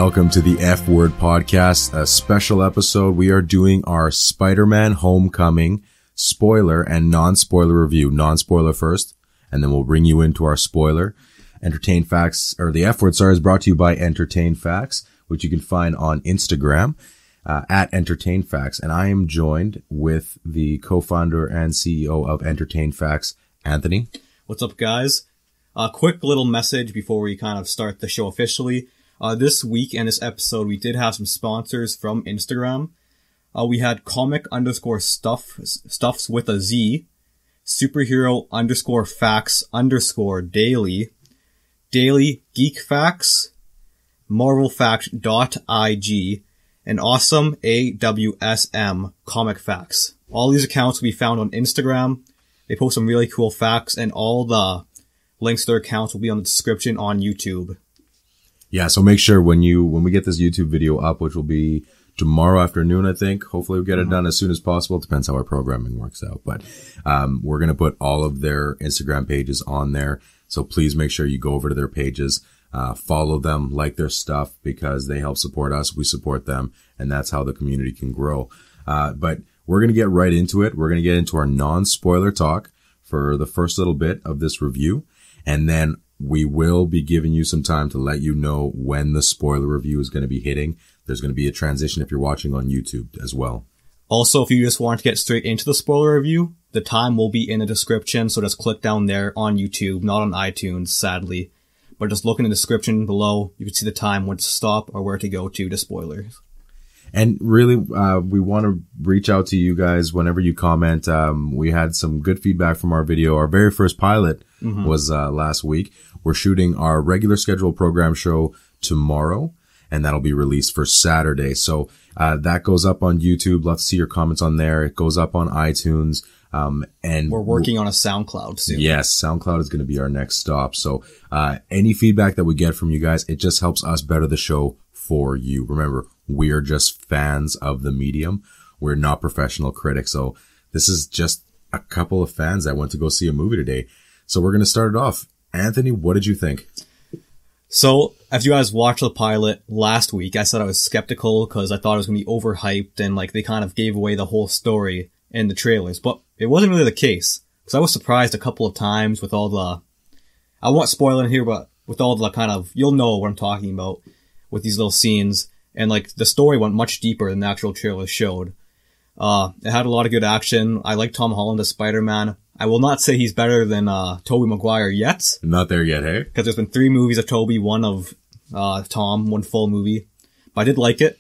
Welcome to the F Word Podcast, a special episode. We are doing our Spider-Man Homecoming spoiler and non-spoiler review. Non-spoiler first, and then we'll bring you into our spoiler. Entertain Facts, or the F Word, sorry, is brought to you by Entertain Facts, which you can find on Instagram at Entertain Facts. And I am joined with the co-founder and CEO of Entertain Facts, Anthony. What's up, guys? A quick little message before we kind of start the show officially. This week and this episode, we did have some sponsors from Instagram. We had comic_stuffs with a Z, superhero_facts_daily, DailyGeekFacts, Marvelfact.ig, and AwsmComicFacts. All these accounts will be found on Instagram. They post some really cool facts, and all the links to their accounts will be on the description on YouTube. Yeah, so make sure when we get this YouTube video up, which will be tomorrow afternoon, I think. Hopefully we'll get it done as soon as possible. It depends how our programming works out. But we're going to put all of their Instagram pages on there. So please make sure you go over to their pages, follow them, like their stuff, because they help support us. We support them, and that's how the community can grow. But we're going to get right into it. We're going to get into our non-spoiler talk for the first little bit of this review. And then we will be giving you some time to let you know when the spoiler review is going to be hitting. There's going to be a transition if you're watching on YouTube as well. Also, if you just want to get straight into the spoiler review, the time will be in the description, so just click down there on YouTube, not on iTunes, sadly. But just look in the description below, you can see the time, when to stop or where to go to the spoilers. And really, we want to reach out to you guys whenever you comment. We had some good feedback from our video. Our very first pilot was last week. We're shooting our regular scheduled program show tomorrow, and that'll be released for Saturday. So that goes up on YouTube. Love to see your comments on there. It goes up on iTunes. And we're working on a SoundCloud soon. Yes, SoundCloud is going to be our next stop. So any feedback that we get from you guys, it just helps us better the show for you. Remember, we are just fans of the medium. We're not professional critics. So this is just a couple of fans that went to go see a movie today. So we're going to start it off. Anthony, what did you think? So, if you guys watched the pilot last week, I said I was skeptical because I thought it was going to be overhyped and like they kind of gave away the whole story in the trailers. But it wasn't really the case. Because I was surprised a couple of times with all the... I won't spoil it here, but with all the kind of... You'll know what I'm talking about with these little scenes. And like the story went much deeper than the actual trailer showed. It had a lot of good action. I like Tom Holland as Spider-Man. I will not say he's better than Tobey Maguire yet. Not there yet, hey? Because there's been 3 movies of Tobey, 1 of Tom, 1 full movie. But I did like it.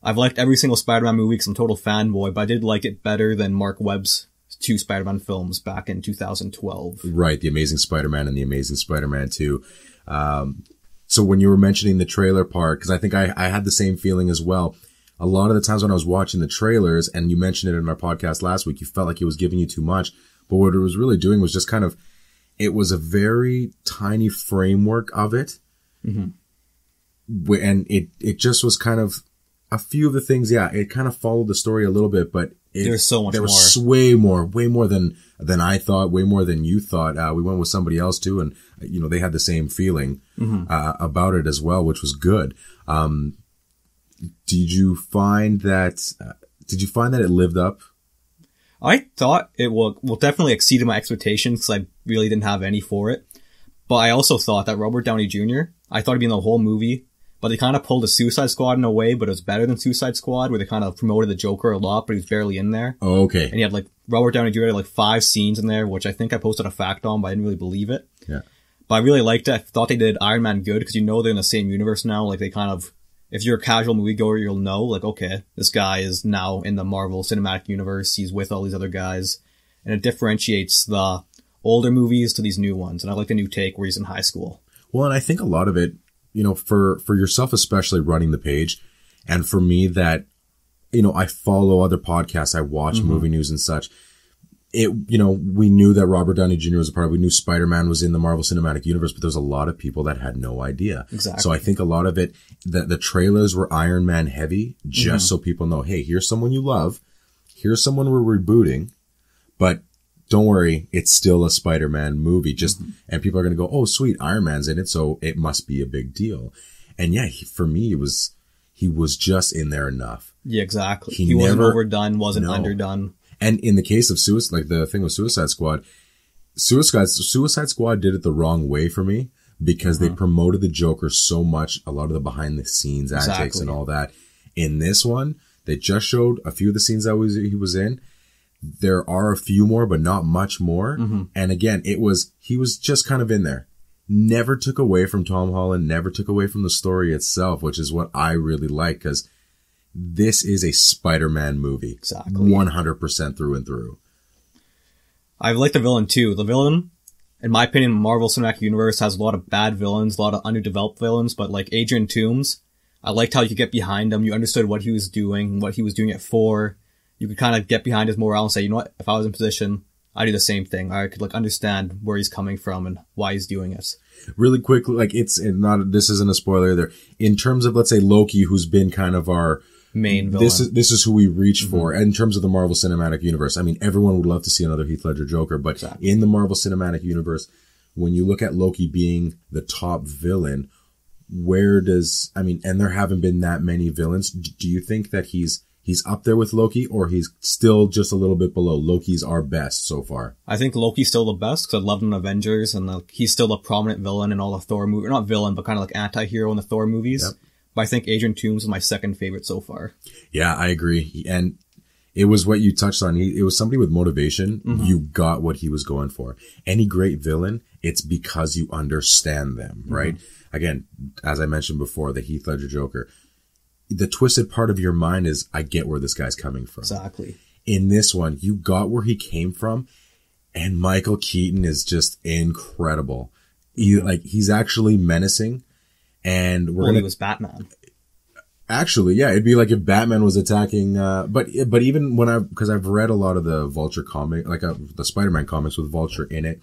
I've liked every single Spider-Man movie because I'm a total fanboy, but I did like it better than Mark Webb's 2 Spider-Man films back in 2012. Right, The Amazing Spider-Man and The Amazing Spider-Man 2. So when you were mentioning the trailer part, because I think I had the same feeling as well. A lot of the times when I was watching the trailers, and you mentioned it in our podcast last week, you felt like it was giving you too much. But what it was really doing was just kind of, it was a very tiny framework of it. Mm-hmm. And it just was kind of a few of the things. Yeah, it kind of followed the story a little bit, but there's so much more. There was way more than I thought, way more than you thought. We went with somebody else too, and you know, they had the same feeling about it as well, which was good. Did you find that it lived up? I thought it will definitely exceed my expectations because I really didn't have any for it. But I also thought that Robert Downey Jr., I thought he'd be in the whole movie, but they kind of pulled the Suicide Squad in a way, but it was better than Suicide Squad, where they kind of promoted the Joker a lot, but he was barely in there. Oh, okay. And he had like, Robert Downey Jr. had like 5 scenes in there, which I think I posted a fact on, but I didn't really believe it. Yeah. But I really liked it. I thought they did Iron Man good, because you know they're in the same universe now, like they kind of... If you're a casual moviegoer, you'll know, like, okay, this guy is now in the Marvel Cinematic Universe. He's with all these other guys. And it differentiates the older movies to these new ones. And I like the new take where he's in high school. Well, and I think a lot of it, you know, for yourself, especially running the page, and for me that, you know, I follow other podcasts, I watch movie news and such. It, you know, we knew that Robert Downey Jr. was a part. We knew Spider-Man was in the Marvel Cinematic Universe, but there's a lot of people that had no idea. Exactly. So I think a lot of it, the trailers were Iron Man heavy, just so people know, hey, here's someone you love. Here's someone we're rebooting, but don't worry, it's still a Spider-Man movie. And people are going to go, oh, sweet, Iron Man's in it, so it must be a big deal. And yeah, for me, he was just in there enough. Yeah, exactly. He wasn't overdone, wasn't underdone. And in the case of Suicide, like the thing with Suicide Squad did it the wrong way for me because they promoted the Joker so much, a lot of the behind the scenes antics and all that. In this one, they just showed a few of the scenes that he was in. There are a few more, but not much more. And again, he was just kind of in there. Never took away from Tom Holland, never took away from the story itself, which is what I really like because this is a Spider-Man movie. Exactly. 100% through and through. I like the villain too. The villain, in my opinion, Marvel Cinematic Universe has a lot of bad villains, a lot of underdeveloped villains, but like Adrian Toomes, I liked how you could get behind him. You understood what he was doing, what he was doing it for. You could kind of get behind his morale and say, you know what, if I was in position, I'd do the same thing. I could like understand where he's coming from and why he's doing it. Really quickly, like this isn't a spoiler either. In terms of, let's say, Loki, who's been kind of our main villain. This is who we reach for. And in terms of the Marvel Cinematic Universe, I mean, everyone would love to see another Heath Ledger Joker, but in the Marvel Cinematic Universe, when you look at Loki being the top villain, and there haven't been that many villains, do you think that he's up there with Loki, or he's still just a little bit below? Loki's our best so far. I think Loki's still the best because I loved him in Avengers, and he's still a prominent villain in all the Thor movies. Not villain, but kind of like anti-hero in the Thor movies. Yep. But I think Adrian Toomes is my second favorite so far. Yeah, I agree. And it was what you touched on. It was somebody with motivation. You got what he was going for. Any great villain, it's because you understand them, right? Again, as I mentioned before, the Heath Ledger Joker. The twisted part of your mind is, I get where this guy's coming from. Exactly. In this one, you got where he came from, and Michael Keaton is just incredible. He's actually menacing, and he was Batman. Actually, yeah, it'd be like if Batman was attacking, but even because I've read a lot of the Vulture comic, like the Spider-Man comics with Vulture in it,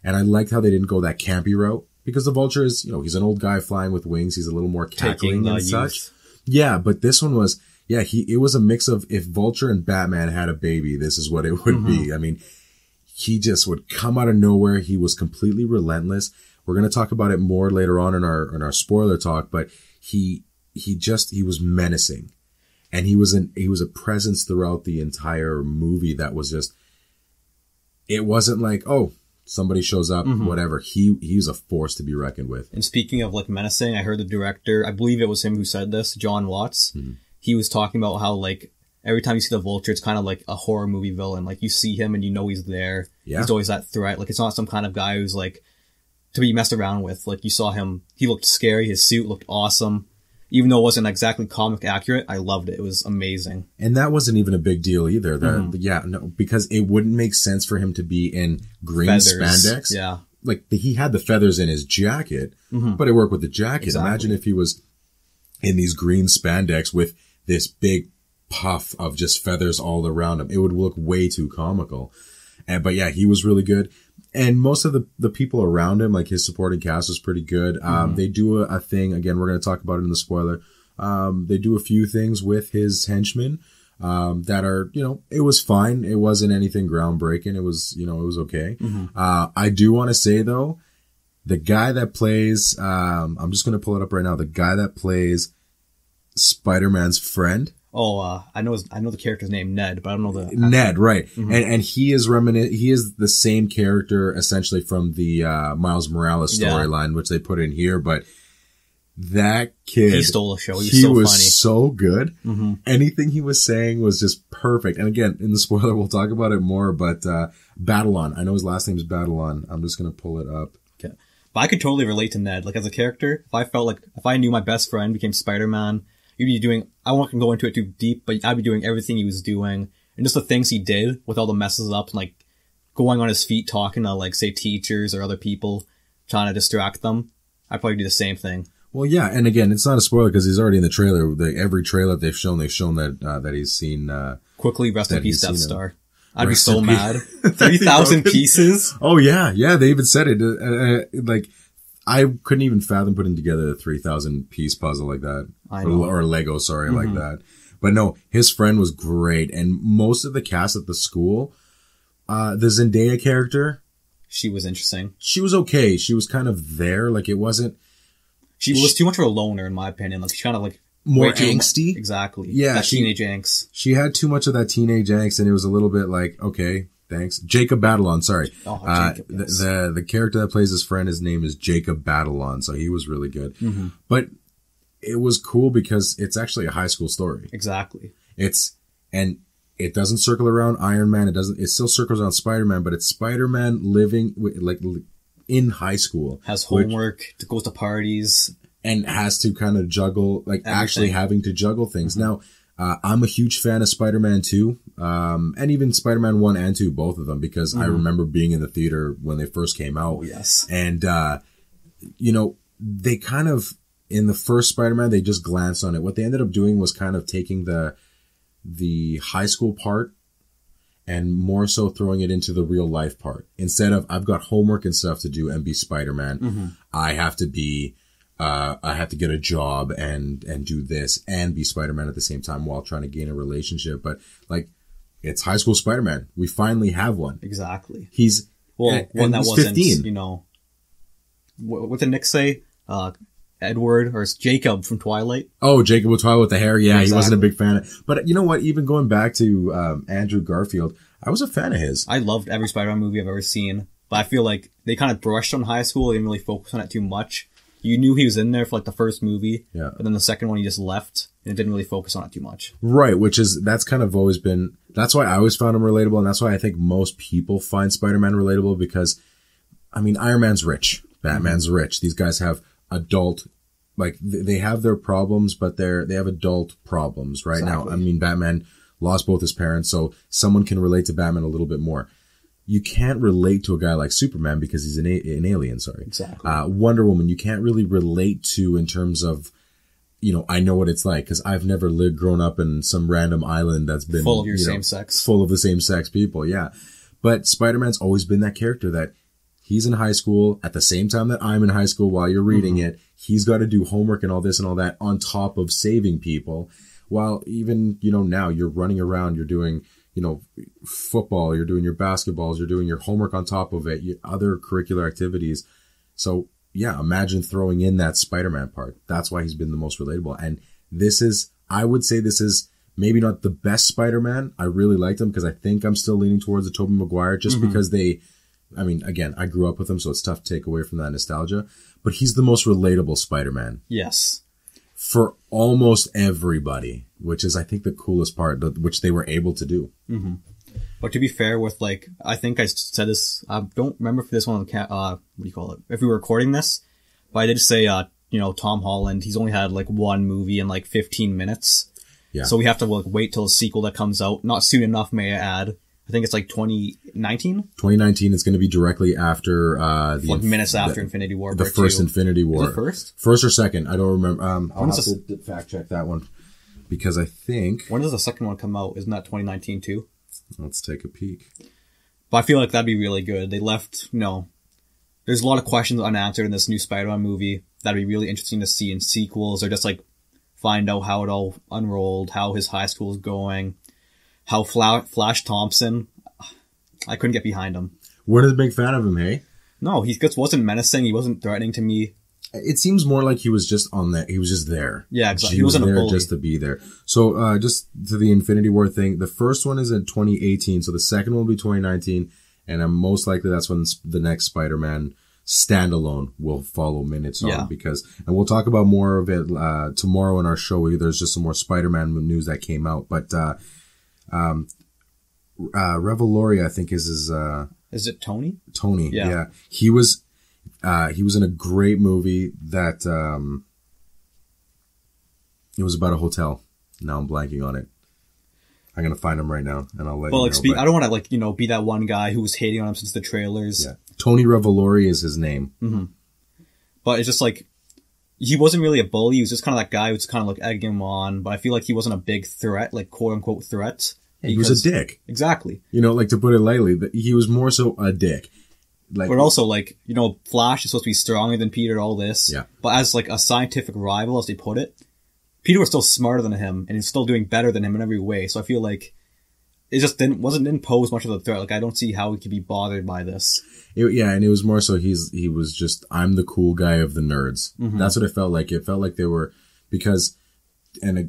and I liked how they didn't go that campy route, because the Vulture is, he's an old guy flying with wings, he's a little more cackling and such. Yeah, but this one was, it was a mix of, if Vulture and Batman had a baby, this is what it would be. I mean, he just would come out of nowhere. He was completely relentless. We're going to talk about it more later on in our spoiler talk, but he was menacing, and he was a presence throughout the entire movie that was just, it wasn't like, oh, somebody shows up, whatever. He was a force to be reckoned with. And speaking of like menacing, I heard the director, I believe it was him who said this, John Watts. He was talking about how like every time you see the Vulture, it's kind of like a horror movie villain. Like you see him and you know he's there. Yeah. He's always that threat. Like it's not some kind of guy who's like to be messed around with. Like you saw him, he looked scary. His suit looked awesome. Even though it wasn't exactly comic accurate, I loved it. It was amazing. And that wasn't even a big deal either. Because it wouldn't make sense for him to be in green spandex. Yeah. Like he had the feathers in his jacket, but it worked with the jacket. Exactly. Imagine if he was in these green spandex with this big puff of just feathers all around him. It would look way too comical. But yeah, he was really good. And most of the people around him, like his supporting cast, was pretty good. They do a thing, again, we're going to talk about it in the spoiler. They do a few things with his henchmen, that are, it was fine. It wasn't anything groundbreaking. It was, it was okay. I do want to say though, the guy that plays, I'm just going to pull it up right now. The guy that plays Spider-Man's friend. Oh, I know the character's name, Ned, but I don't know the actor. Ned, right? And he is he is the same character essentially from the Miles Morales storyline, which they put in here. But that kid, he stole the show. He was funny. So good. Anything he was saying was just perfect. And again, in the spoiler, we'll talk about it more. But Battleon, I know his last name is Battleon. I'm just gonna pull it up. Okay, but I could totally relate to Ned. Like as a character, if I knew my best friend became Spider-Man. You'd be doing, I won't go into it too deep, but I'd be doing everything he was doing. And just the things he did with all the messes up, and like going on his feet, talking to like, say, teachers or other people, trying to distract them. I'd probably do the same thing. Well, yeah. And again, it's not a spoiler because he's already in the trailer. Every trailer they've shown that he's seen, quickly rest in peace, Death Star. I'd be so mad. 3,000 pieces? Oh, yeah. Yeah. They even said it. I couldn't even fathom putting together a 3,000 piece puzzle like that. I know. Or Lego, like that. But no, his friend was great. And most of the cast at the school, the Zendaya character. She was interesting. She was okay. She was kind of there. Like it wasn't. She was too much of a loner, in my opinion. Like, she's kind of like... More angsty? Exactly. Yeah. That teenage angst. She had too much of that teenage angst, and it was a little bit like, okay, thanks. Jacob Batalon, sorry. Oh, Jacob, yes. The character that plays his friend, his name is Jacob Batalon, so he was really good. Mm-hmm. But it was cool because it's actually a high school story. Exactly. And it doesn't circle around Iron Man. It still circles around Spider-Man, but it's Spider-Man living in high school. Has homework, goes to parties. And has to kind of juggle, like everything. Actually having to juggle things. Mm-hmm. Now, I'm a huge fan of Spider-Man 2, and even Spider-Man 1 and 2, both of them, because I remember being in the theater when they first came out. Oh, yes. And, they kind of, in the first Spider-Man, they just glanced on it. What they ended up doing was kind of taking the high school part and more so throwing it into the real life part. Instead of, I've got homework and stuff to do and be Spider-Man, I have to get a job and do this and be Spider-Man at the same time while trying to gain a relationship. But like, it's high school Spider-Man. We finally have one. Exactly. He's one that wasn't 15. What did Nick say? Edward or Jacob from Twilight. Oh, Jacob with Twilight with the hair. Yeah, exactly. He wasn't a big fan of. But you know what? Even going back to Andrew Garfield, I was a fan of his. I loved every Spider-Man movie I've ever seen, but I feel like they kind of brushed on high school. They didn't really focus on it too much. You knew he was in there for like the first movie, but then the second one he just left, and it didn't really focus on it too much. Right, that's kind of always been, that's why I always found him relatable, and that's why I think most people find Spider-Man relatable, because, I mean, Iron Man's rich, Batman's rich. These guys have adult, like, they have their problems, but they have adult problems right now. I mean, Batman lost both his parents, so someone can relate to Batman a little bit more. You can't relate to a guy like Superman because he's an alien, sorry. Exactly. Wonder Woman, you can't really relate to in terms of, I know what it's like because I've never grown up in some random island that's been full of same sex. Full of the same sex people, yeah. But Spider-Man's always been that character that he's in high school at the same time that I'm in high school while you're reading it. He's got to do homework and all this and all that on top of saving people. While even, now you're running around, you're doing, football, you're doing your basketballs, you're doing your homework on top of it, other curricular activities. So yeah, imagine throwing in that Spider-Man part. That's why he's been the most relatable. And I would say this is maybe not the best Spider-Man. I really liked him because I think I'm still leaning towards the Tobey Maguire just because again, I grew up with him, so it's tough to take away from that nostalgia, but he's the most relatable Spider-Man. Yes. For almost everybody, which is, I think, the coolest part, which they were able to do. Mm-hmm. But to be fair with, I think I said this, I don't remember if this one, what do you call it? If we were recording this, but I did say, Tom Holland, he's only had, one movie in, 15 minutes. Yeah. So we have to, wait till a sequel that comes out. Not soon enough, may I add. I think it's 2019? 2019 is going to be directly after, minutes after Infinity War. The first Infinity War. Is it first? First or second? I don't remember. I'll have to fact check that one. Because I think... When does the second one come out? Isn't that 2019 too? Let's take a peek. But I feel like that'd be really good. They left, there's a lot of questions unanswered in this new Spider-Man movie. That'd be really interesting to see in sequels, or just find out how it all unrolled, how his high school is going. How Flash Thompson, I couldn't get behind him. We're a big fan of him, hey? No, he just wasn't menacing. He wasn't threatening to me. It seems more like he was just he was just there. Yeah, exactly. He wasn't a bully. Just to be there. So, just to the Infinity War thing, the first one is in 2018, so the second one will be 2019, and most likely that's when the next Spider-Man standalone will follow minutes on, and we'll talk about more of it tomorrow in our show. There's just some more Spider-Man news that came out, but Revelori, I think is his, is it Tony? Tony. Yeah. He was in a great movie that, it was about a hotel. Now I'm blanking on it. I'm going to find him right now and I'll let you know. I don't want to be that one guy who was hating on him since the trailers. Yeah. Tony Revelori is his name. Mm-hmm. But it's just he wasn't really a bully. He was just kind of that guy who was kind of egging him on. But I feel like he wasn't a big threat, quote unquote threat. He was a dick. Exactly. To put it lightly, he was more so a dick. But also, Flash is supposed to be stronger than Peter, all this. Yeah. But as, a scientific rival, as they put it, Peter was still smarter than him, and he's still doing better than him in every way. So I feel it just didn't pose much of a threat. Like, I don't see how we could be bothered by this. And it was more so he was just, I'm the cool guy of the nerds. Mm-hmm. That's what it felt like. It felt like they were, because, and I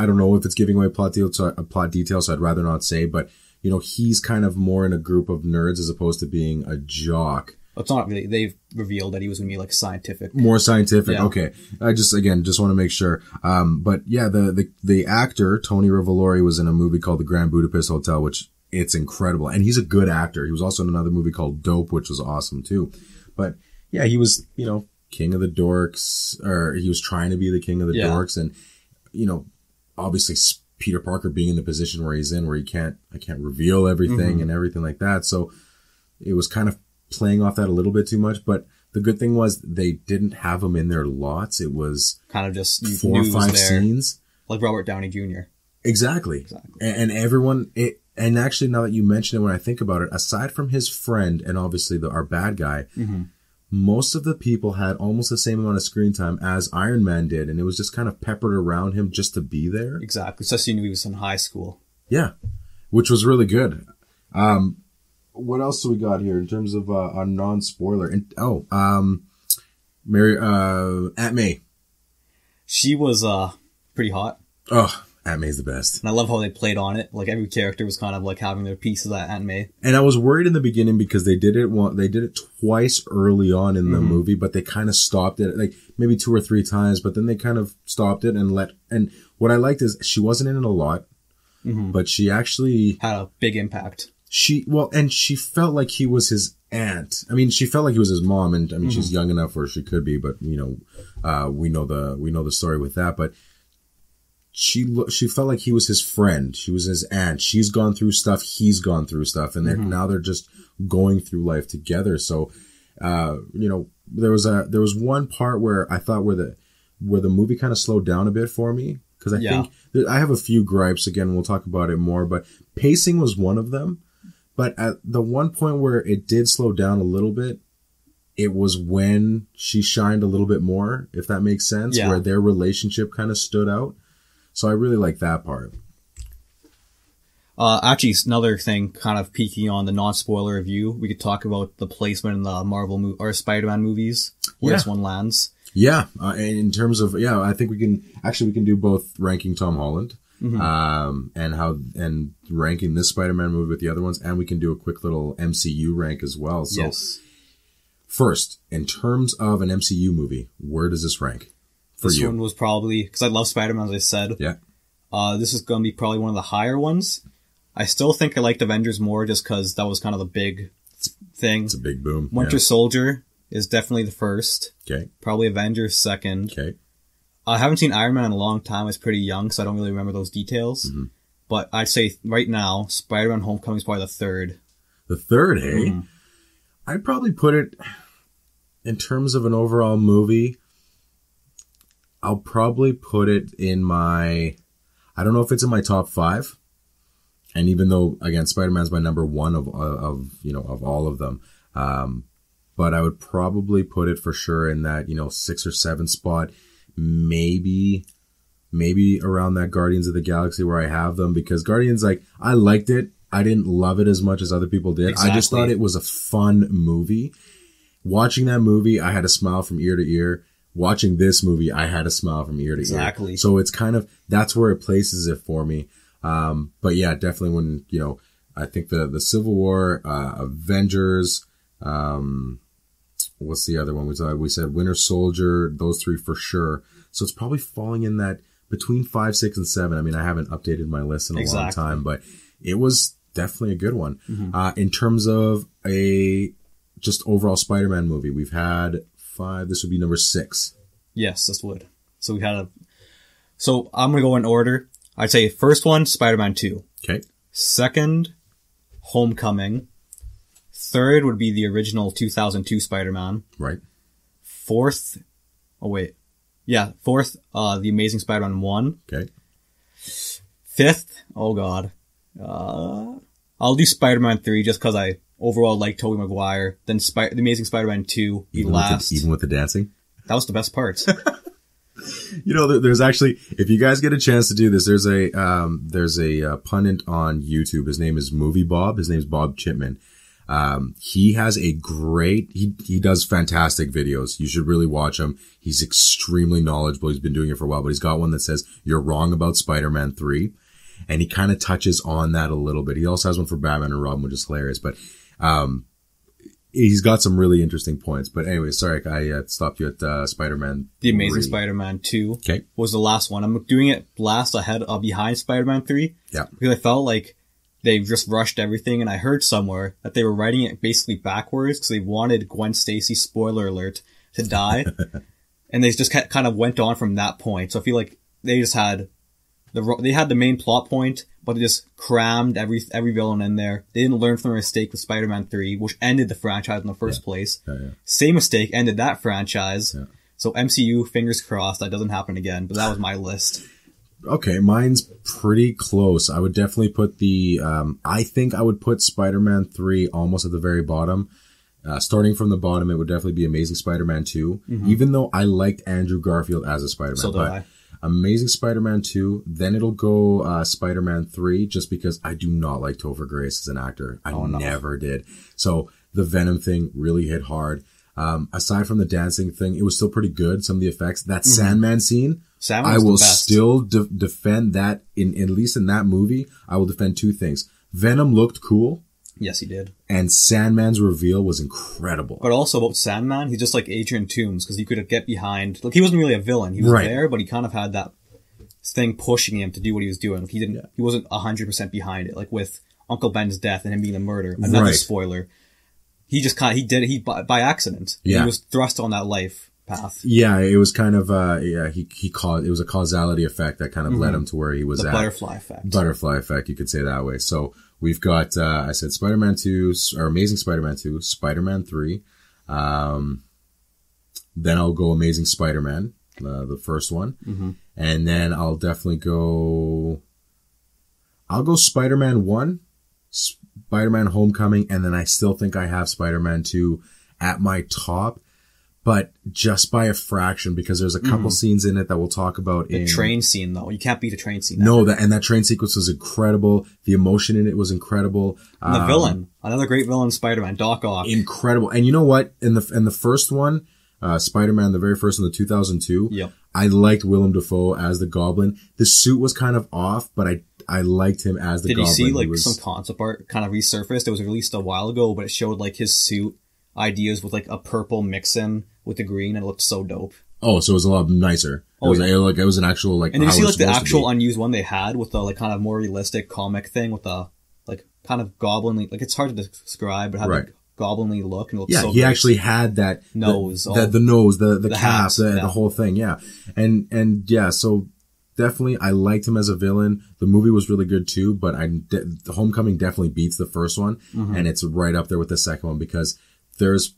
don't know if it's giving away plot details, so I'd rather not say, but, you know, he's kind of more in a group of nerds as opposed to being a jock. It's not really, they've revealed that he was going to be like scientific. More scientific. Yeah. Okay. I just want to make sure. But yeah, the actor, Tony Revolori, was in a movie called The Grand Budapest Hotel, which it's incredible. And he's a good actor. He was also in another movie called Dope, which was awesome too. But yeah, he was, you know, king of the dorks, or he was trying to be the king of the dorks. And, you know, obviously Peter Parker being in the position where he's in, where I can't reveal everything and everything like that. So it was kind of playing off that a little bit too much, but the good thing was they didn't have him in there lots. It was kind of just 4 or 5 scenes, like Robert Downey Jr. Exactly. And everyone. And actually, now that you mention it, when I think about it, aside from his friend and obviously our bad guy, most of the people had almost the same amount of screen time as Iron Man did, and it was just kind of peppered around him just to be there. Exactly. So you knew he was in high school. Yeah, which was really good. What else do we got here in terms of a non-spoiler? Aunt May. She was pretty hot. Oh, Aunt May's the best. And I love how they played on it. Like, every character was kind of like having their pieces at Aunt May. And I was worried in the beginning because they did it twice early on in the movie, but they kind of stopped it, like maybe 2 or 3 times, but then they kind of stopped it and what I liked is she wasn't in it a lot, but she actually had a big impact. She felt like he was his aunt. I mean, she felt like he was his mom, and I mean, she's young enough where she could be, but you know, we know the story with that. But she felt like he was his friend. She was his aunt. She's gone through stuff. He's gone through stuff, and now they're just going through life together. So, you know, there was one part where I thought where the movie kind of slowed down a bit for me, because I think I have a few gripes. Again, we'll talk about it more, but pacing was one of them. But at the one point where it did slow down a little bit, it was when she shined a little bit more, if that makes sense, where their relationship kind of stood out. So I really like that part. Actually, another thing, kind of peeking on the non-spoiler review, we could talk about the placement in the Marvel or Spider-Man movies, where this one lands. Yeah, and in terms of, I think we can do both ranking Tom Holland. And ranking this Spider-Man movie with the other ones, and we can do a quick little MCU rank as well. So first, in terms of an MCU movie, where does this rank for you? This one was probably, because I love Spider-Man, as I said. Yeah. This is going to be probably one of the higher ones. I still think I liked Avengers more just because that was kind of the big thing. It's a big boom. Winter Soldier is definitely the first. Okay. Probably Avengers second. Okay. I haven't seen Iron Man in a long time. I was pretty young, so I don't really remember those details. But I'd say right now, Spider-Man Homecoming is probably the third. The third, hey? I'd probably put it, in terms of an overall movie, I'll probably put it in my, I don't know if it's in my top 5. And even though, again, Spider-Man's my number 1 of all of them. But I would probably put it for sure in that, 6 or 7 spot. Maybe around that Guardians of the Galaxy where I have them, because Guardians, like, I liked it. I didn't love it as much as other people did. Exactly. I just thought it was a fun movie. Watching that movie, I had a smile from ear to ear. Watching this movie, I had a smile from ear to ear. Exactly. So it's kind of, that's where it places it for me. But yeah, definitely when, I think the Civil War, Avengers, what's the other one? We said Winter Soldier, those 3 for sure. So it's probably falling in that between 5, 6, and 7. I mean, I haven't updated my list in a long time, but it was definitely a good one. In terms of a just overall Spider-Man movie, we've had 5. This would be number 6. Yes, this would. So we had so I'm going to go in order. I'd say first one, Spider-Man 2. Okay. Second, Homecoming. Third would be the original 2002 Spider-Man. Right. Fourth, The Amazing Spider-Man 1. Okay. Fifth, oh god. I'll do Spider-Man 3 just because I overall like Tobey Maguire. Then The Amazing Spider-Man 2, even with the dancing? That was the best part. You know, there's actually, if you guys get a chance to do this, there's a pundit on YouTube. His name is Movie Bob. His name's Bob Chipman. He has a great, he does fantastic videos. You should really watch him. He's extremely knowledgeable. He's been doing it for a while, but he's got one that says, "You're wrong about Spider-Man 3." And he kind of touches on that a little bit. He also has one for Batman and Robin, which is hilarious, but, he's got some really interesting points. But anyway, sorry, I stopped you at Spider-Man. The Amazing Spider-Man 2 okay. was the last one. I'm doing it last behind Spider-Man 3. Yeah. Because I felt like they just rushed everything, and I heard somewhere that they were writing it basically backwards because they wanted Gwen Stacy, spoiler alert, to die. And they just kind of went on from that point. So I feel like they just had the main plot point, but they just crammed every villain in there. They didn't learn from their mistake with Spider-Man 3, which ended the franchise in the first place. Yeah. Same mistake ended that franchise. Yeah. So MCU, fingers crossed, that doesn't happen again. But that was my list. Okay, mine's pretty close. I would definitely put I think I would put Spider-Man 3 almost at the very bottom. Starting from the bottom, it would definitely be Amazing Spider-Man 2. Mm-hmm. Even though I liked Andrew Garfield as a Spider-Man. So did I. Amazing Spider-Man 2, then it'll go Spider-Man 3, just because I do not like Topher Grace as an actor. I never did. So the Venom thing really hit hard. Aside from the dancing thing, it was still pretty good. Some of the effects. That Sandman scene, I will still defend that, at least in that movie, I will defend two things. Venom looked cool. Yes, he did. And Sandman's reveal was incredible. But also about Sandman, he's just like Adrian Toomes, because you could get behind. Like, he wasn't really a villain. He was there, but he kind of had that thing pushing him to do what he was doing. Like, he wasn't 100% behind it. Like with Uncle Ben's death and him being the murder. Another spoiler. He just he did it by accident. Yeah. He was thrust on that life path. Yeah, it was kind of, it was a causality effect that kind of led him to where he was at. The butterfly effect. Butterfly effect, you could say that way. So, we've got, I said Spider-Man 2, or Amazing Spider-Man 2, Spider-Man 3. Then I'll go Amazing Spider-Man, the first one. Mm-hmm. And then I'll definitely go Spider-Man 1, Spider-Man Homecoming, and then I still think I have Spider-Man 2 at my top, but just by a fraction, because there's a couple scenes in it that we'll talk about. The train scene, though. You can't beat a train scene. No, that train sequence was incredible. The emotion in it was incredible. The villain. Another great villain, Spider-Man, Doc Ock. Incredible. And you know what? In the first one, Spider-Man, the very first one, the 2002, yep. I liked Willem Dafoe as the Goblin. The suit was kind of off, but I liked him as the Goblin. Did you see, some concept art kind of resurfaced? It was released a while ago, but it showed, his suit ideas with, a purple mix-in with the green, and it looked so dope. Oh, so it was a lot nicer. It was an actual, And then you see, the actual unused one they had with the, kind of more realistic comic thing with the, kind of goblinly, it's hard to describe, but it had, goblinly look, and it looked so he actually had that nose, the nose, the cap, the whole thing, yeah. And yeah, so definitely I liked him as a villain. The movie was really good too, but the Homecoming definitely beats the first one, and it's right up there with the second one, because there's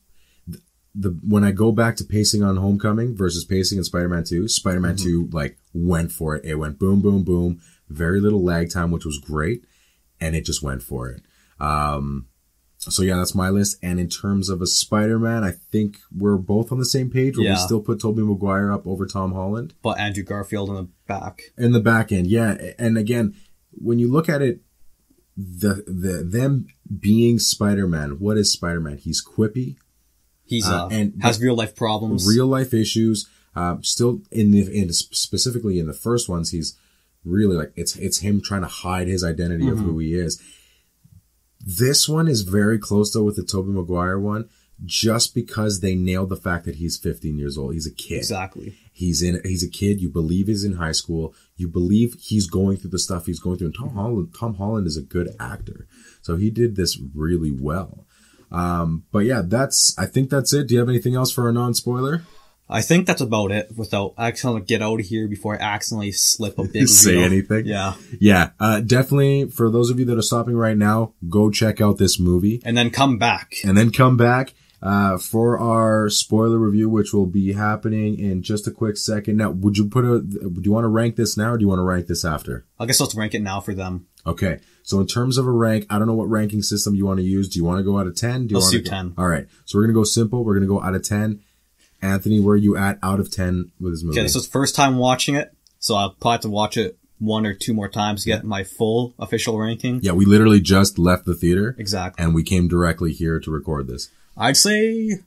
when I go back to pacing on Homecoming versus pacing in Spider-Man 2, Spider-Man 2 went for it. It went boom, boom, boom. Very little lag time, which was great, and it just went for it. So yeah, that's my list. And in terms of a Spider-Man, I think we're both on the same page where we still put Tobey Maguire up over Tom Holland. But Andrew Garfield in the back. In the back end, yeah. And again, when you look at it, them being Spider-Man, what is Spider-Man? He's quippy. He's and has real life problems, real life issues. Still specifically in the first ones, he's really it's him trying to hide his identity of who he is. This one is very close though with the Tobey Maguire one, just because they nailed the fact that he's 15 years old. He's a kid. Exactly. He's a kid. You believe he's in high school. You believe he's going through the stuff he's going through. And Tom Holland is a good actor. So he did this really well. But yeah, I think that's it. Do you have anything else for a non-spoiler? I think that's about it without accidentally get out of here before I accidentally slip a big say anything. Yeah. Yeah. Definitely for those of you that are stopping right now, go check out this movie. And then come back. For our spoiler review, which will be happening in just a quick second. Now, do you want to rank this now or do you want to rank this after? I guess let's rank it now for them. Okay. So in terms of a rank, I don't know what ranking system you want to use. Do you want to go out of 10? Let's do 10. All right. So we're going to go simple. We're going to go out of 10. Anthony, where are you at out of 10 with this movie? Okay, this is the first time watching it, so I'll probably have to watch it 1 or 2 more times to get my full official ranking. Yeah, we literally just left the theater. Exactly. And we came directly here to record this. I'd say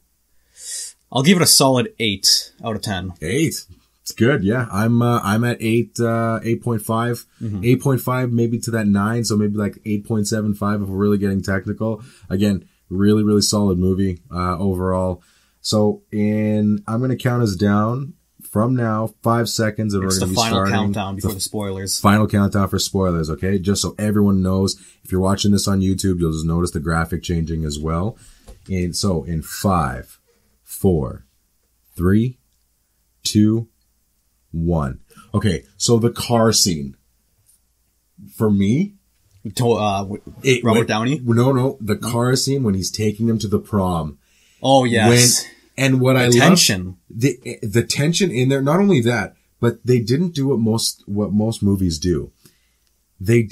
I'll give it a solid 8 out of 10. 8. It's good, yeah. I'm at 8.5. 8.5 maybe to that 9, so maybe like 8.75 if we're really getting technical. Again, really, really solid movie overall. So I'm going to count us down from now, 5 seconds, and It's we're going to be the starting. final countdown before the spoilers. Final countdown for spoilers, okay? Just so everyone knows, if you're watching this on YouTube, you'll just notice the graphic changing as well. In 5, 4, 3, 2, 1. Okay, so the car scene. For me... Robert Downey? No, the car scene when he's taking him to the prom. Oh, yes. And what I love, tension. The tension in there, not only that, but they didn't do what most movies do. They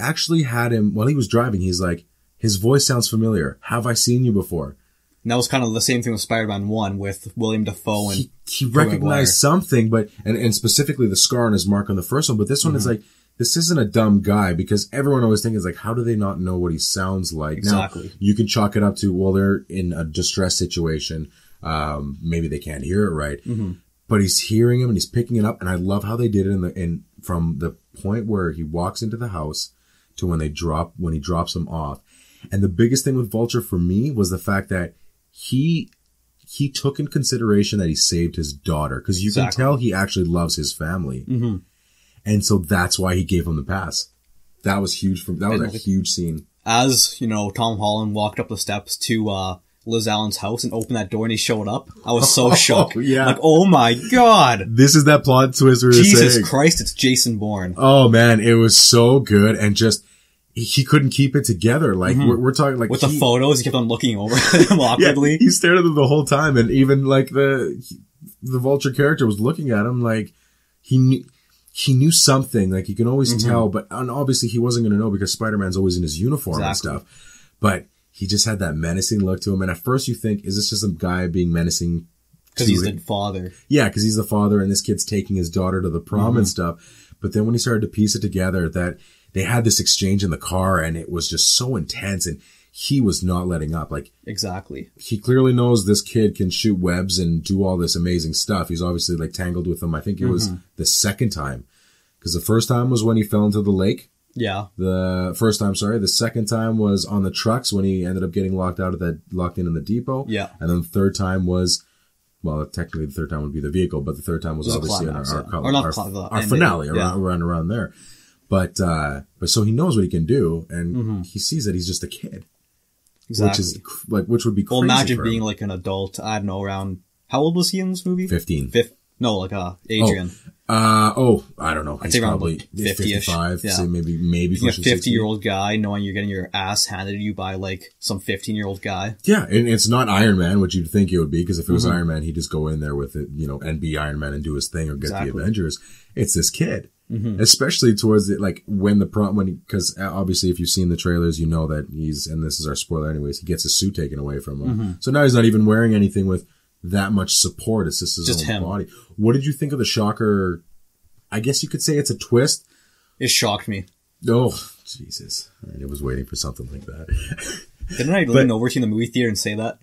actually had him, while he was driving, he's like, his voice sounds familiar. Have I seen you before? And that was kind of the same thing with Spider-Man 1 with William Dafoe and he recognized something, but, and specifically the scar on his mark on the first one, but this one is like, this isn't a dumb guy, because everyone always thinks like, how do they not know what he sounds like? Exactly. Now, you can chalk it up to, well, they're in a distress situation. Maybe they can't hear it right, but he's hearing him and he's picking it up. And I love how they did it from the point where he walks into the house to when he drops him off. And the biggest thing with Vulture for me was the fact that he took in consideration that he saved his daughter, because you can tell he actually loves his family. And so that's why he gave him the pass. That was huge. That was a huge scene. As, Tom Holland walked up the steps to Liz Allen's house and opened that door and he showed up, I was so shook. Yeah. Like, oh my God. This is that plot twist where Jesus Christ, it's Jason Bourne. Oh man, it was so good, and just, he couldn't keep it together. Like, we're talking like... With the photos, he kept on looking over them awkwardly. Yeah, he stared at them the whole time, and even like the Vulture character was looking at him like, he knew something, like you can always tell, but obviously he wasn't going to know because Spider-Man's always in his uniform and stuff. But he just had that menacing look to him. And at first you think, is this just a guy being menacing? Because he's the father. Yeah, because he's the father and this kid's taking his daughter to the prom and stuff. But then when he started to piece it together, that they had this exchange in the car and it was just so intense and he was not letting up. Like, exactly. He clearly knows this kid can shoot webs and do all this amazing stuff. He's obviously like tangled with him. I think it was the second time. Because the first time was when he fell into the lake. Yeah. The second time was on the trucks when he ended up getting locked in the depot. Yeah. And then the third time was, well, technically the third time would be the vehicle, but the third time was obviously our finale around there. But so he knows what he can do, and he sees that he's just a kid. Exactly. Which would be crazy. Well, imagine being like an adult. I don't know, around, how old was he in this movie? 15. Adrian. I don't know. I'd say around probably 50-ish. 55. Yeah. So maybe Being a 50-year-old guy, knowing you're getting your ass handed to you by like some 15-year-old guy. Yeah, and it's not Iron Man, which you'd think it would be, because if it was Iron Man, he'd just go in there with it, and be Iron Man and do his thing or get the Avengers. It's this kid. Especially towards it, like because obviously if you've seen the trailers, you know that and this is our spoiler anyways, he gets his suit taken away from him. So now he's not even wearing anything with that much support. It's just his own body. What did you think of the shocker? I guess you could say it's a twist. It shocked me. Oh, Jesus. I was waiting for something like that. Didn't I lean over to you in the movie theater and say that?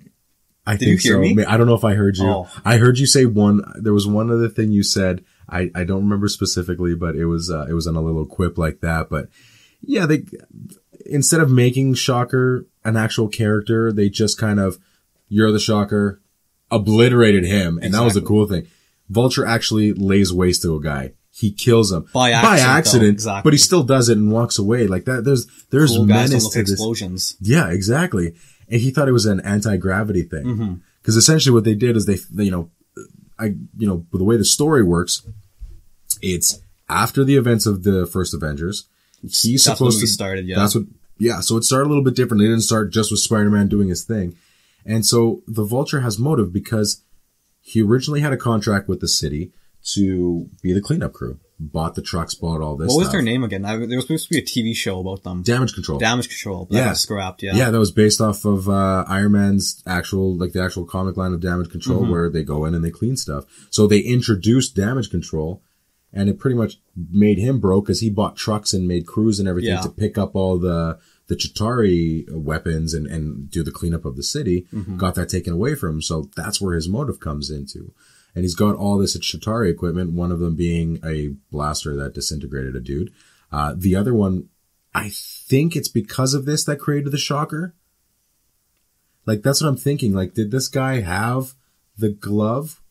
Did you hear me? I don't know if I heard you. Oh. I heard you say there was one other thing you said. I don't remember specifically, but it was on a little quip like that. But yeah, instead of making Shocker an actual character, they just kind of, you're the Shocker, obliterated him. And that was the cool thing. Vulture actually lays waste to a guy. He kills him by accident, but he still does it and walks away like that. There's cool menace to this. Explosions. Yeah, exactly. And he thought it was an anti-gravity thing. Because essentially what they did is they the way the story works, it's after the events of the first Avengers. He's supposed to started, yeah. So it started a little bit different. It didn't start just with Spider-Man doing his thing. And so the Vulture has motive because he originally had a contract with the city to be the cleanup crew. bought the trucks, bought all this What was stuff. their name again? There was supposed to be a TV show about them. Damage Control. Damage Control. That got scrapped, yeah. Yeah, that was based off of Iron Man's the actual comic line of Damage Control, where they go in and they clean stuff. So they introduced Damage Control, and it pretty much made him broke because he bought trucks and made crews and everything to pick up all the Chitauri weapons and do the cleanup of the city. Got that taken away from him. So that's where his motive comes into. And he's got all this Chitauri equipment, one of them being a blaster that disintegrated a dude. The other one, I think it's because of this that created the Shocker. Like, that's what I'm thinking. Like, did this guy have the glove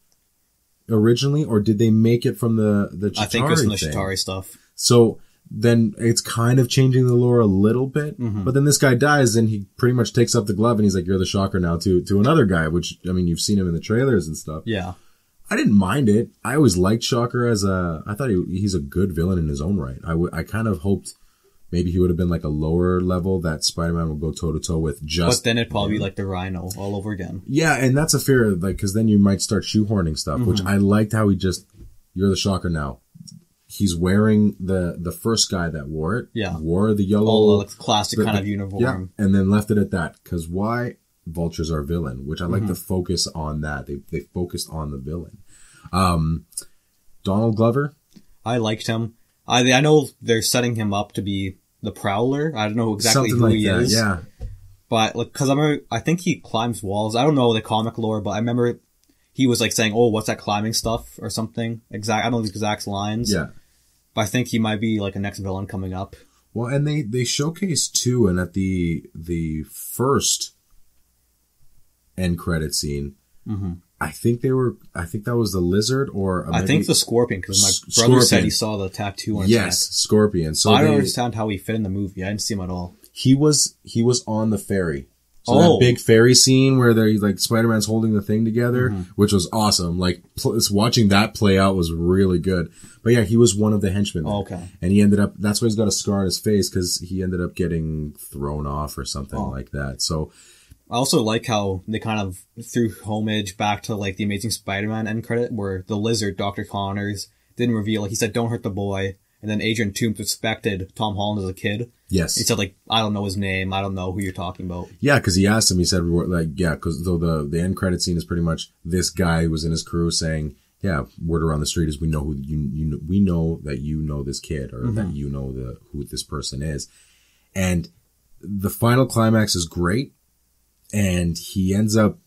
originally, or did they make it from the Chitauri I think it was from the thing? Chitauri stuff. So then it's kind of changing the lore a little bit. But then this guy dies and he pretty much takes up the glove and he's like, you're the Shocker now to another guy, which, I mean, you've seen him in the trailers and stuff. Yeah. I didn't mind it. I always liked Shocker I thought he's a good villain in his own right. I kind of hoped maybe he would have been like a lower level that Spider-Man would go toe to toe with just. But then it'd probably be like the Rhino all over again. Yeah. And that's a fear, like, cause then you might start shoehorning stuff, which I liked how you're the Shocker now. He's wearing the first guy that wore it. Yeah. Wore the yellow. All the classic kind of uniform. Yeah. And then left it at that. Cause why? Vulture's our villain, which I like to focus on that. They focused on the villain. Donald Glover. I liked him. I know they're setting him up to be the Prowler. I don't know exactly Something who like he that, is. yeah. But like, cause I think he climbs walls. I don't know the comic lore, but I remember he was like saying, "Oh, what's that climbing stuff?" or something. I don't know the exact lines. Yeah. But I think he might be like a next villain coming up. Well, and they showcased too, and at the first end credit scene, I think that was the Lizard, or I think the Scorpion, because my brother said he saw the tattoo on his neck. Scorpion. So I don't understand how he fit in the movie. I didn't see him at all. He was on the ferry. So that big ferry scene where they're like Spider-Man's holding the thing together, which was awesome. Like watching that play out was really good. But yeah, he was one of the henchmen. Okay. And he ended up, that's why he's got a scar on his face, because he ended up getting thrown off or something like that. So I also like how they kind of threw homage back to like the Amazing Spider-Man end credit, where the Lizard, Dr. Connors, didn't reveal, like he said, "Don't hurt the boy." And then Adrian Toomes suspected Tom Holland as a kid. Yes. He said, like, "I don't know his name. I don't know who you're talking about." Yeah, because he asked him, he said, like, yeah, because though the end credit scene is pretty much this guy was in his crew saying, yeah, word around the street is we know who we know that you know this kid, or that you know who this person is. And the final climax is great. And he ends up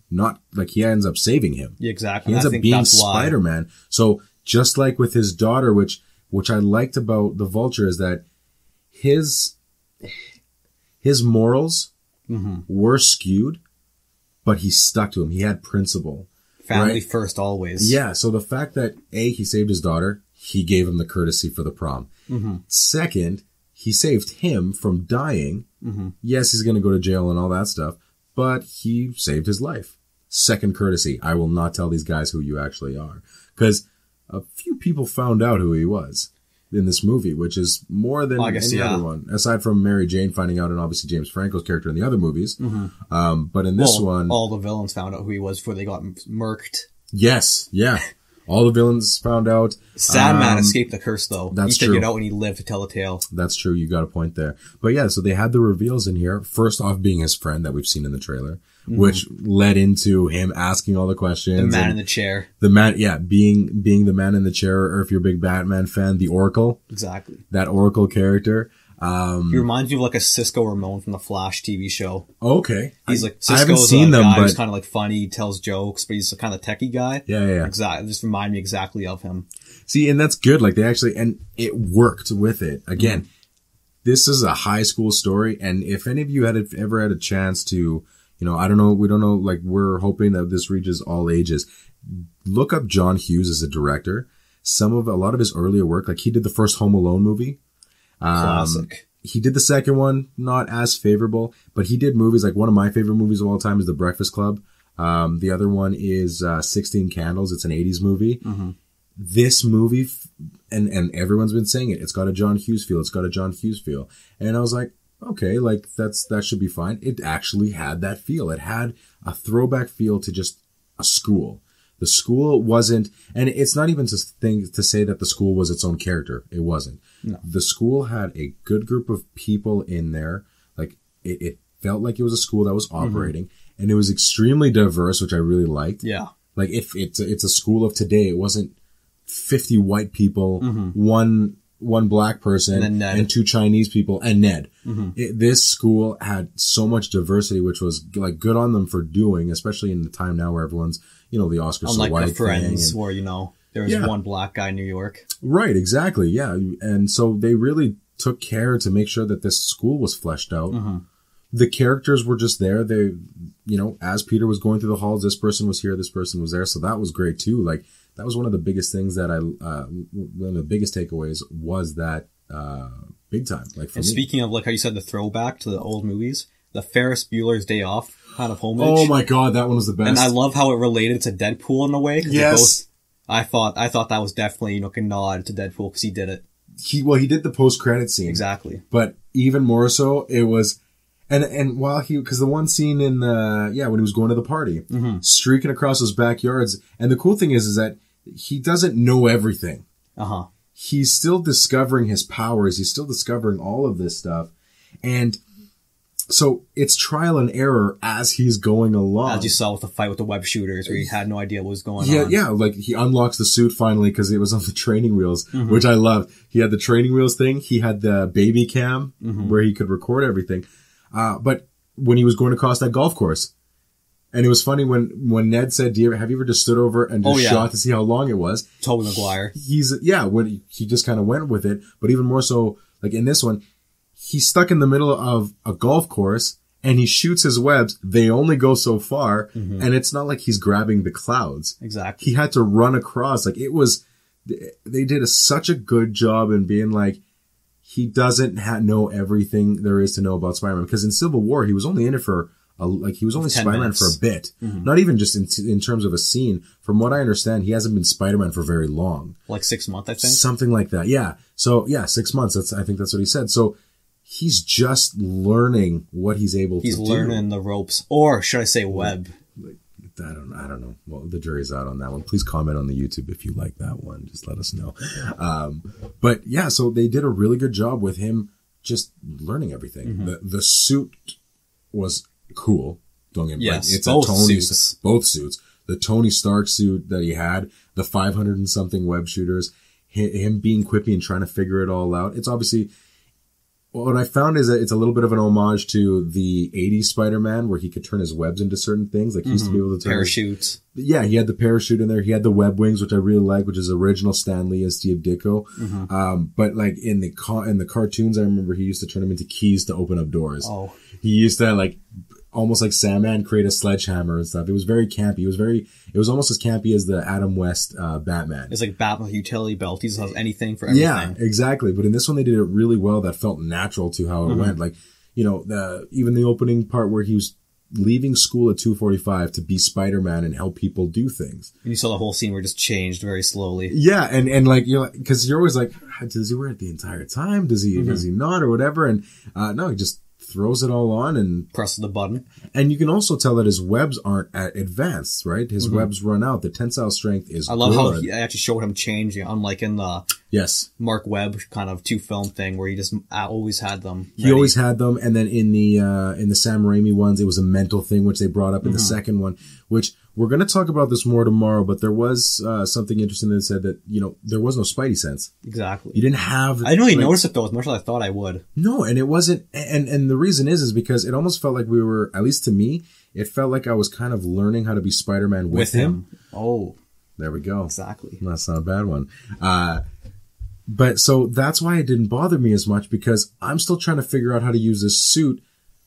saving him. Yeah, exactly. He ends up being Spider-Man. So just like with his daughter, which I liked about the Vulture, is that his morals were skewed, but he stuck to them. He had principle. Family first always. Yeah. So the fact that he saved his daughter, he gave him the courtesy for the prom. Second, he saved him from dying. Yes, he's going to go to jail and all that stuff, but he saved his life. Second courtesy. I will not tell these guys who you actually are, because a few people found out who he was in this movie, which is more than any other one, aside from Mary Jane finding out, and obviously James Franco's character in the other movies. But in this one, all the villains found out who he was before they got murked. Yes, yeah. All the villains found out. Sandman escaped the curse, though. That's true. He figured out when he lived to tell a tale. That's true. You got a point there. But yeah, so they had the reveals in here. First off being his friend that we've seen in the trailer, which led into him asking all the questions. The man in the chair. The man, yeah, being the man in the chair, or if you're a big Batman fan, the Oracle. Exactly. That Oracle character. He reminds you of like a Cisco Ramon from the Flash TV show. Okay. He's like, I haven't Cisco's seen a them, guy but who's kind of like funny, he tells jokes, but he's a kind of techie guy. Yeah. Exactly. Just remind me exactly of him. See, and that's good. Like and it worked with it. Again, this is a high school story. And if any of you had ever had a chance to, I don't know, we don't know, like we're hoping that this reaches all ages. Look up John Hughes as a director. A lot of his earlier work, like he did the first Home Alone movie. Classic. He did the second one, not as favorable, but he did movies like one of my favorite movies of all time is The Breakfast Club. The other one is 16 Candles. It's an 80s movie. This movie, and everyone's been saying it, it's got a John Hughes feel. It's got a John Hughes feel. And I was like, okay, like that should be fine. It actually had that feel. It had a throwback feel to just a school. The school wasn't, and it's not even to say that the school was its own character. It wasn't. No. The school had a good group of people in there. Like, it felt like it was a school that was operating, and it was extremely diverse, which I really liked. Yeah. Like, if it's a school of today, it wasn't 50 white people, one black person, and 2 Chinese people, and Ned. This school had so much diversity, which was like good on them for doing, especially in the time now where everyone's, the Oscars so white Unlike the Friends, thing, where, there was one black guy in New York. Right, exactly, yeah. And so they really took care to make sure that this school was fleshed out. The characters were just there. They, as Peter was going through the halls, this person was here, this person was there. So that was great too. Like, that was one of the biggest things that one of the biggest takeaways was that, big time. Like, for me. Speaking of, like how you said, the throwback to the old movies, the Ferris Bueller's Day Off kind of homage. Oh my God, that one was the best. And I love how it related to Deadpool in a way. Yes. I thought that was definitely, a nod to Deadpool because he did it. He did the post-credit scene. Exactly. But even more so, it was, and while because the one scene in when he was going to the party, streaking across those backyards, and the cool thing is that he doesn't know everything. He's still discovering his powers. He's still discovering all of this stuff. And so it's trial and error as he's going along. As you saw with the fight with the web shooters where he had no idea what was going on. Yeah, like he unlocks the suit finally because it was on the training wheels, which I love. He had the training wheels thing. He had the baby cam where he could record everything. But when he was going across that golf course, and it was funny when Ned said, have you ever just stood over and just shot to see how long it was? Tobey Maguire. When he just kind of went with it. But even more so, like in this one, he's stuck in the middle of a golf course and he shoots his webs. They only go so far. And it's not like he's grabbing the clouds. Exactly. He had to run across. Like they did such a good job in being like, he doesn't know everything there is to know about Spider-Man. Because in Civil War, he was only in it for he was only Spider-Man minutes. For a bit. Not even just in terms of a scene. From what I understand, he hasn't been Spider-Man for very long. Like 6 months, I think. Something like that. Yeah. So 6 months. I think that's what he said. So he's just learning what he's able to do. He's learning the ropes, or should I say web? I don't know. Well, the jury's out on that one. Please comment on the YouTube if you like that one. Just let us know. But yeah, so they did a really good job with him just learning everything. The suit was cool. Don't get me wrong. It's both suits. The Tony Stark suit that he had, the 500 and something web shooters, him being quippy and trying to figure it all out. It's obviously, what I found is that it's a little bit of an homage to the 80s Spider-Man where he could turn his webs into certain things. Like he used to be able to turn parachutes. Yeah, he had the parachute in there. He had the web wings, which I really like, which is original Stan Lee and Steve Ditko. But like in the cartoons, I remember he used to turn them into keys to open up doors. Oh. He used to like almost like Sandman create a sledgehammer and stuff. It was very campy. It was almost as campy as the Adam West Batman. It's like Batman with utility belt. He has anything for everything. Yeah, exactly. But in this one, they did it really well. That felt natural to how it went. Like, even the opening part where he was leaving school at 2:45 to be Spider-Man and help people do things. And you saw the whole scene where it just changed very slowly. Yeah, and like because you're always like, does he wear it the entire time? Does he not or whatever? And no, he just throws it all on and presses the button. And you can also tell that his webs aren't at advanced, right? His webs run out. The tensile strength is I love how he actually showed him changing, unlike in the Mark Webb kind of 2-film thing where he just always had them ready. He always had them, and then in the Sam Raimi ones, it was a mental thing, which they brought up in the second one, which we're going to talk about this more tomorrow, but there was something interesting that said that, there was no Spidey sense. Exactly. You didn't have... I didn't really notice it, though, as much as I thought I would. No, and it wasn't... And the reason is because it almost felt like we were, at least to me, it felt like I was kind of learning how to be Spider-Man with him. Oh. There we go. Exactly. That's not a bad one. But so that's why it didn't bother me as much, because I'm still trying to figure out how to use this suit.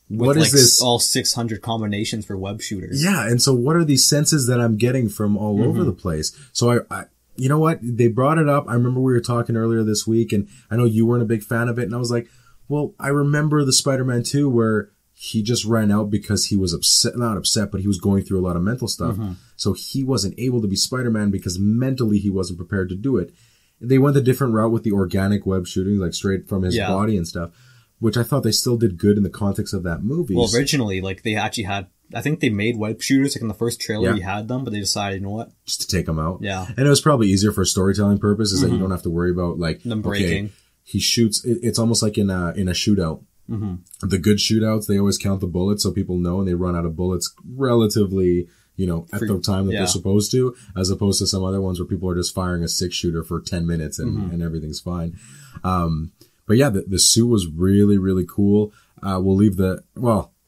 What is this? All 600 combinations for web shooters. Yeah, and so what are these senses that I'm getting from all over the place? So I, you know what? They brought it up. I remember we were talking earlier this week, and I know you weren't a big fan of it, and I was like, well, I remember the Spider-Man 2 where he just ran out because he was not upset, but he was going through a lot of mental stuff. So he wasn't able to be Spider-Man because mentally he wasn't prepared to do it. They went a different route with the organic web shooting, like straight from his body and stuff, which I thought they still did good in the context of that movie. Well, originally, they actually had I think they made web shooters, like in the first trailer Yeah. we had them, but they decided, you know what? Just to take them out. Yeah. And it was probably easier for storytelling purposes that you don't have to worry about like Them breaking. Okay, he shoots. It's almost like in a shootout. Mm-hmm. The good shootouts, they always count the bullets so people know, and they run out of bullets relatively, you know, at the time that they're supposed to, as opposed to some other ones where people are just firing a 6-shooter for 10 minutes and everything's fine. But yeah, the suit was really, really cool. We'll leave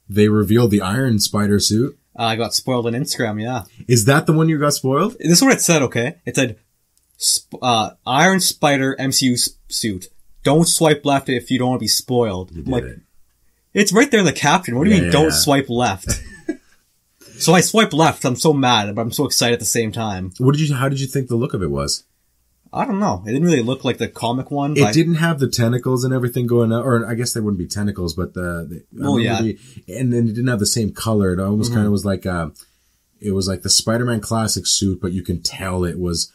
they revealed the Iron Spider suit. I got spoiled on Instagram, yeah. Is that the one you got spoiled? This is what it said, okay? It said, Iron Spider MCU suit. Don't swipe left if you don't want to be spoiled. You did it. It's right there in the caption. What do you mean, don't swipe left? So I swiped left. I'm so mad, but I'm so excited at the same time. How did you think the look of it was? I don't know. It didn't really look like the comic one. It didn't have the tentacles and everything going out, or I guess they wouldn't be tentacles, but and then it didn't have the same color. It almost kind of was like, it was like the Spider-Man classic suit, but you can tell it was,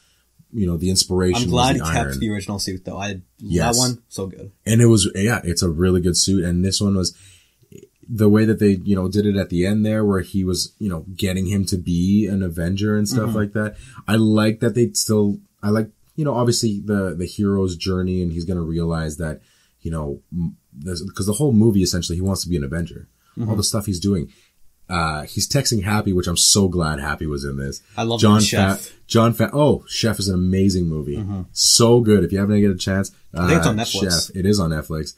you know, the inspiration. I'm glad he was kept the original suit though. That one, so good. And it was, it's a really good suit. And this one was the way that they, you know, did it at the end there where he was, you know, getting him to be an Avenger and stuff like that. I like that you know, obviously the hero's journey, and he's going to realize that, you know, because the whole movie, essentially, he wants to be an Avenger. All the stuff he's doing. He's texting Happy, which I'm so glad Happy was in this. I love Chef. Chef is an amazing movie. So good. If you haven't get a chance. I think it's on Netflix. Chef. It is on Netflix.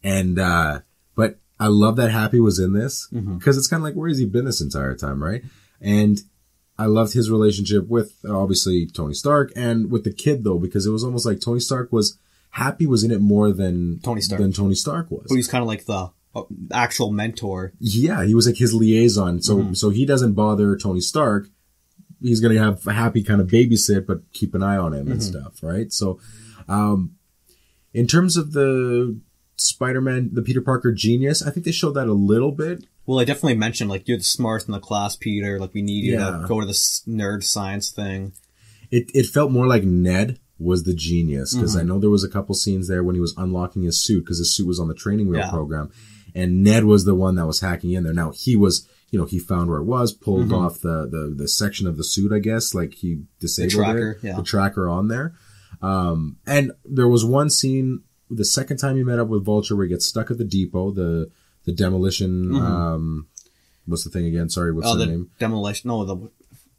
And, but I love that Happy was in this because it's kind of like, where has he been this entire time, right? And I loved his relationship with, obviously, Tony Stark and with the kid, though, because it was almost like Happy was in it more than Tony Stark was. But he's kind of like the actual mentor. Yeah, he was like his liaison. So he doesn't bother Tony Stark. He's going to have Happy kind of babysit, but keep an eye on him and stuff, right? So, in terms of the Spider-Man, the Peter Parker genius, I think they showed that a little bit. Well, I definitely mentioned, like, you're the smartest in the class, Peter. Like, we need you to go to this nerd science thing. It felt more like Ned was the genius, because I know there was a couple scenes there when he was unlocking his suit, because his suit was on the training wheel program, and Ned was the one that was hacking in there. Now, he was, you know, he found where it was, pulled off the section of the suit, I guess, like he disabled the tracker on there. And there was one scene, the second time he met up with Vulture, where he gets stuck at the depot, the demolition, what's the thing again? Sorry, what's the name? Demolition, no, the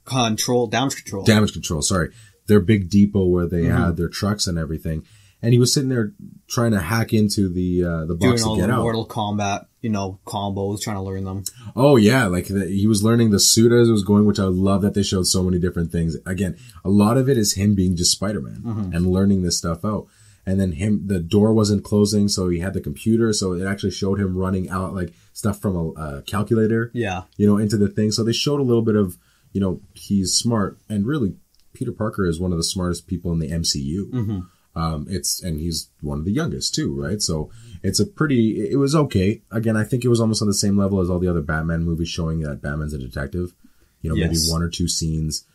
damage control. Damage control, sorry. Their big depot where they had their trucks and everything. And he was sitting there trying to hack into the box to get out. Doing all the Mortal Kombat, you know, combos, trying to learn them. Oh yeah, like he was learning the suit as it was going, which I love that they showed so many different things. Again, a lot of it is him being just Spider-Man and learning this stuff out. And then the door wasn't closing, so he had the computer, so it actually showed him running out, like, stuff from a calculator, you know, into the thing. So they showed a little bit of, you know, he's smart. And really, Peter Parker is one of the smartest people in the MCU. And he's one of the youngest, too, right? So it was okay. Again, I think it was almost on the same level as all the other Batman movies, showing that Batman's a detective. You know, maybe one or two scenes.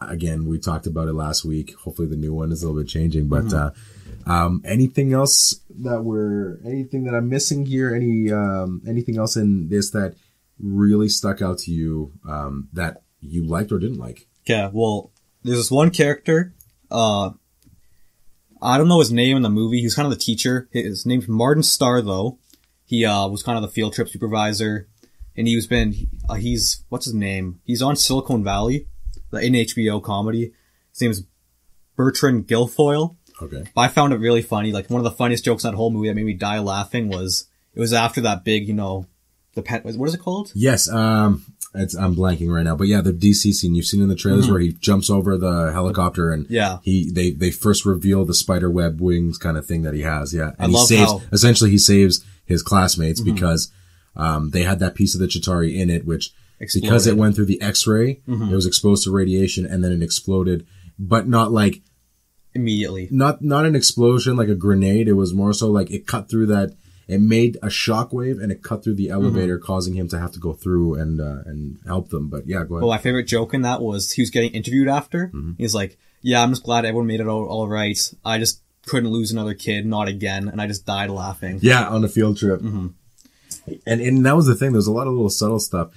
Again, we talked about it last week. Hopefully the new one is a little bit changing, but, anything else anything that I'm missing here? Anything else in this that really stuck out to you, that you liked or didn't like? Yeah, well, there's this one character, I don't know his name in the movie. He's kind of the teacher. His name's Martin Starr, though. He, was kind of the field trip supervisor, and he's, what's his name? He's on Silicon Valley, the HBO comedy. His name is Bertrand Guilfoyle. Okay. But I found it really funny. Like, one of the funniest jokes in that whole movie that made me die laughing was, it was after that big, you know, what is it called? Yes, I'm blanking right now, but yeah, the DC scene you've seen in the trailers where he jumps over the helicopter and they first reveal the spider web wings kind of thing that he has. Yeah. And essentially he saves his classmates because, they had that piece of the Chitauri in it, which exploded. Because it went through the X-ray, it was exposed to radiation and then it exploded, but not like immediately. Not an explosion like a grenade. It was more so like it cut through that. It made a shockwave and it cut through the elevator, causing him to have to go through and help them. But yeah, go ahead. Well, my favorite joke in that was he was getting interviewed after. He's like, yeah, I'm just glad everyone made it all right. I just couldn't lose another kid, not again. And I just died laughing. Yeah, on a field trip. And that was the thing. There's a lot of little subtle stuff.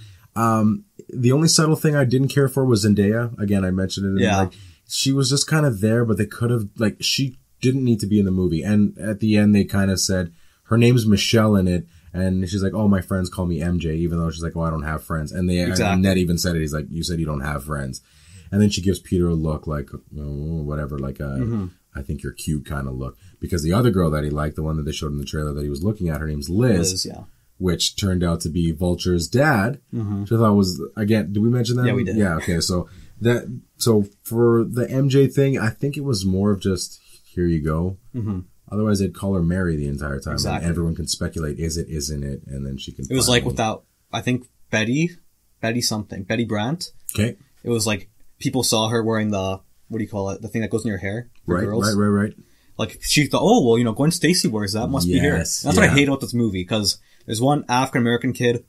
The only subtle thing I didn't care for was Zendaya. Again, I mentioned it. Like, she was just kind of there, but they could have, like, she didn't need to be in the movie. And at the end, they kind of said, her name's Michelle in it. And she's like, oh, my friends call me MJ, even though she's like, oh, I don't have friends. And and Ned even said it. He's like, you said you don't have friends. And then she gives Peter a look like, oh, whatever, like I think you're cute kind of look. Because the other girl that he liked, the one that they showed in the trailer that he was looking at, her name's Liz. Which turned out to be Vulture's dad. Which I thought was, again, did we mention that? Yeah, we did. Yeah, okay. So for the MJ thing, I think it was more of just, here you go. Otherwise, they'd call her Mary the entire time. Exactly. And everyone can speculate, is it, isn't it? And then she can... It was like without, I think, Betty Brandt. Okay. It was like, people saw her wearing the, what do you call it? The thing that goes in your hair. Right. Like, she thought, oh, well, you know, Gwen Stacy wears that, must be here. That's what I hate about this movie, because there's one African-American kid,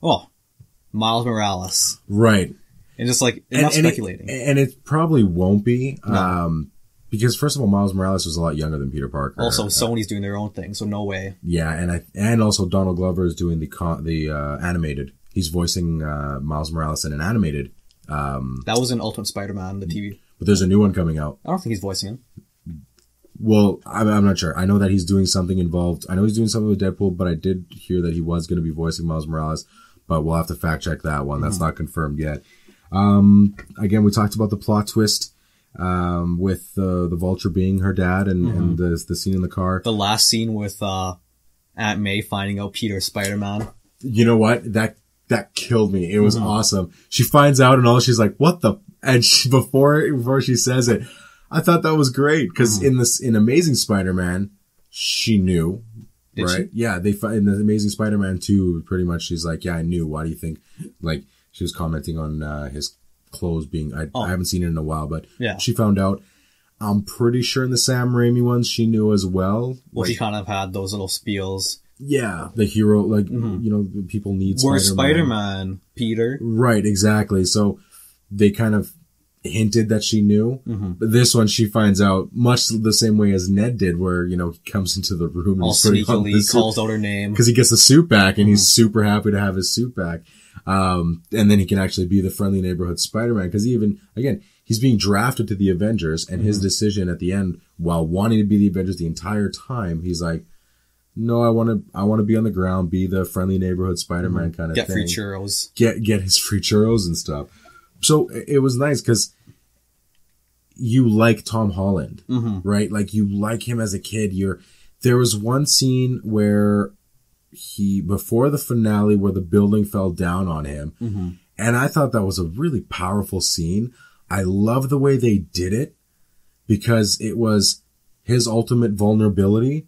Miles Morales. Right. And just like, not speculating. And it probably won't be. No. Because first of all, Miles Morales was a lot younger than Peter Parker. Also, Sony's doing their own thing, so no way. Yeah, and also Donald Glover is doing the animated. He's voicing Miles Morales in an animated. That was in Ultimate Spider-Man, the TV. But there's a new one coming out. I don't think he's voicing him. Well, I'm not sure. I know that he's doing something involved. I know he's doing something with Deadpool, but I did hear that he was going to be voicing Miles Morales. But we'll have to fact check that one. That's not confirmed yet. Again, we talked about the plot twist. With the Vulture being her dad and the scene in the car. The last scene with Aunt May finding out Peter's Spider-Man. You know what? That killed me. It was awesome. She finds out and all, she's like, what the... And before she says it, I thought that was great. Because in Amazing Spider-Man, she knew. Did right? She? Yeah, in the Amazing Spider-Man 2, pretty much she's like, yeah, I knew. Why do you think... Like, she was commenting on his... clothes being I haven't seen it in a while, but she found out. I'm pretty sure in the Sam Raimi ones she knew as well. Well, she kind of had those little spiels. Yeah, the hero, like you know, people need Spider-Man. Where's Spider-Man, Peter? Right, exactly. So they kind of hinted that she knew, but this one she finds out much the same way as Ned did, where you know he comes into the room and all sneakily calls out her name because he gets the suit back and he's super happy to have his suit back. And then he can actually be the friendly neighborhood Spider-Man because he's being drafted to the Avengers and his decision at the end, while wanting to be the Avengers the entire time, he's like, no, I want to be on the ground, be the friendly neighborhood Spider-Man kind of thing. Get free churros. Get his free churros and stuff. So it was nice because you like Tom Holland, right? Like you like him as a kid. There was one scene where before the finale where the building fell down on him. And I thought that was a really powerful scene. I love the way they did it because it was his ultimate vulnerability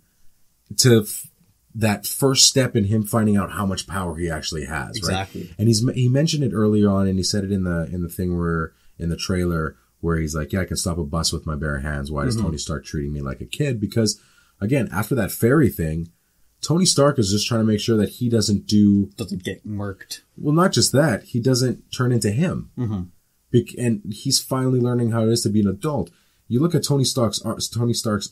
to that first step in him finding out how much power he actually has. Exactly. Right? And he mentioned it earlier on and he said it in the thing where in the trailer where he's like, yeah, I can stop a bus with my bare hands. Why does Tony Stark treating me like a kid? Because again, after that fairy thing, Tony Stark is just trying to make sure that he doesn't get murked. Well, not just that. He doesn't turn into him. And he's finally learning how it is to be an adult. You look at Tony Stark's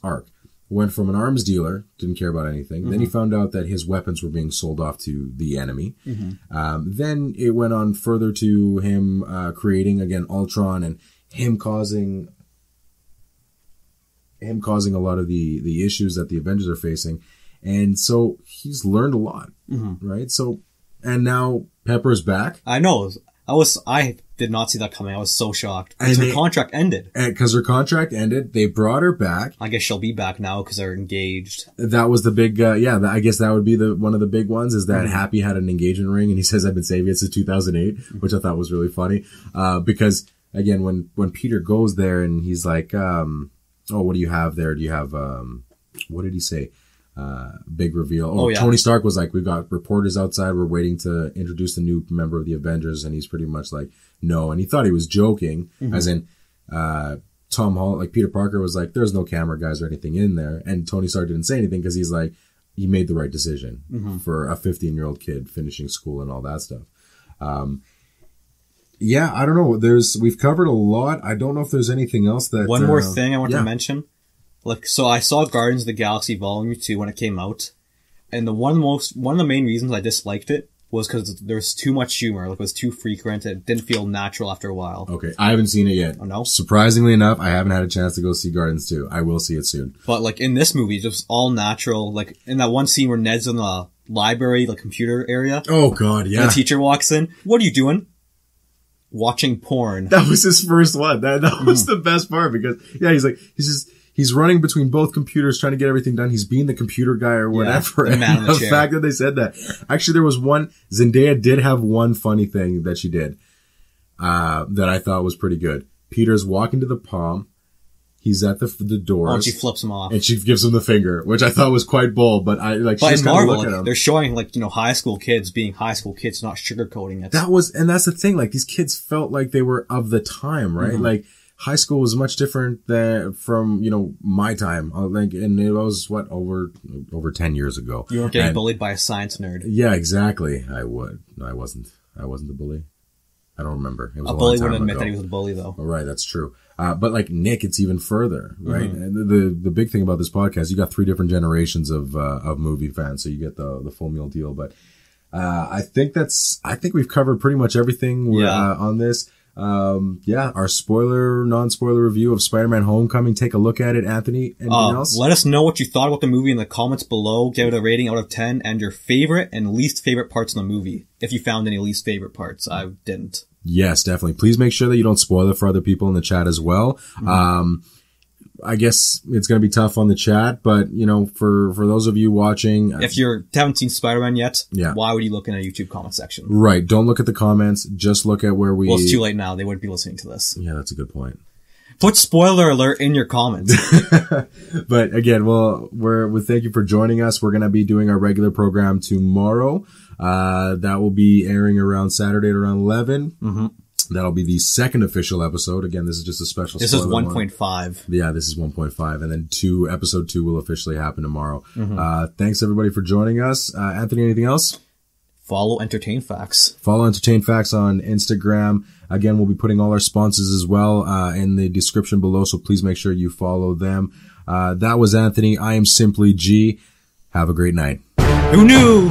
arc. Went from an arms dealer, didn't care about anything. Then he found out that his weapons were being sold off to the enemy. Then it went on further to him creating, again, Ultron and him causing a lot of the issues that the Avengers are facing. And so he's learned a lot, right? So, and now Pepper's back. I know. I did not see that coming. I was so shocked. Because her contract ended. Because her contract ended. They brought her back. I guess she'll be back now because they're engaged. That was the big, I guess that would be one of the big ones is that Happy had an engagement ring and he says, I've been saving it since 2008, which I thought was really funny. Because again, when Peter goes there and he's like, oh, what do you have there? Do you have, what did he say? Big reveal. Tony Stark was like, we've got reporters outside. We're waiting to introduce the new member of the Avengers. And he's pretty much like, no. And he thought he was joking as in, Tom Holland, like Peter Parker was like, there's no camera guys or anything in there. And Tony Stark didn't say anything because he's like, he made the right decision for a 15-year-old kid finishing school and all that stuff. Yeah, I don't know. We've covered a lot. I don't know if there's anything else that... One more thing I want to mention. So I saw Guardians of the Galaxy Volume 2 when it came out. And one of the main reasons I disliked it was because there was too much humor. Like, it was too frequent. It didn't feel natural after a while. Okay, I haven't seen it yet. Oh, no? Surprisingly enough, I haven't had a chance to go see Guardians 2. I will see it soon. But, like, in this movie, it was all natural. Like, in that one scene where Ned's in the library, the computer area. Oh, God, yeah. And the teacher walks in. What are you doing? Watching porn. That was his first one. That was the best part because, yeah, he's running between both computers trying to get everything done. He's being the computer guy or whatever. Yeah, the man in the chair. Fact that they said that. Actually, there was one, Zendaya did have one funny thing that she did, that I thought was pretty good. Peter's walking to the palm. He's at the doors. And she flips him off. And she gives him the finger, which I thought was quite bold, but she's in kind of Marvel, looking at him. they're showing, like, high school kids being high school kids, not sugarcoating it. And that's the thing, like, these kids felt like they were of the time, right? Mm-hmm. Like, high school was much different from, my time. And it was over 10 years ago. You weren't getting bullied by a science nerd. Yeah, exactly. I wasn't a bully. I don't remember. It was a bully wouldn't admit that he was a bully, though. Oh, right, that's true. But like Nick, it's even further, right? Mm-hmm. And the big thing about this podcast, you got 3 different generations of movie fans, so you get the full meal deal. But I think we've covered pretty much everything on this. Our non-spoiler review of Spider-Man Homecoming. Take a look at it, Anthony. Anything else? Let us know what you thought about the movie in the comments below. Give it a rating out of 10 and your favorite and least favorite parts in the movie. If you found any least favorite parts. I didn't. Yes, definitely. Please make sure that you don't spoil it for other people in the chat as well. Mm-hmm. I guess it's going to be tough on the chat, but for those of you watching, if you haven't seen Spider-Man yet, yeah, why would you look in a YouTube comment section? Right. Don't look at the comments. Just look at where we... Well, it's too late now. They wouldn't be listening to this. Yeah, that's a good point. Put spoiler alert in your comments. But again, we thank you for joining us. We're going to be doing our regular program tomorrow. That will be airing around Saturday at around 11. Mm-hmm. That'll be the second official episode. Again, this is just a special. This is 1.5. Yeah, this is 1.5. And then episode 2 will officially happen tomorrow. Mm-hmm. Thanks everybody for joining us. Anthony, anything else? Follow Entertain Facts. Follow Entertain Facts on Instagram. Again, we'll be putting all our sponsors as well, in the description below. So please make sure you follow them. That was Anthony. I am Simply G. Have a great night. Who knew?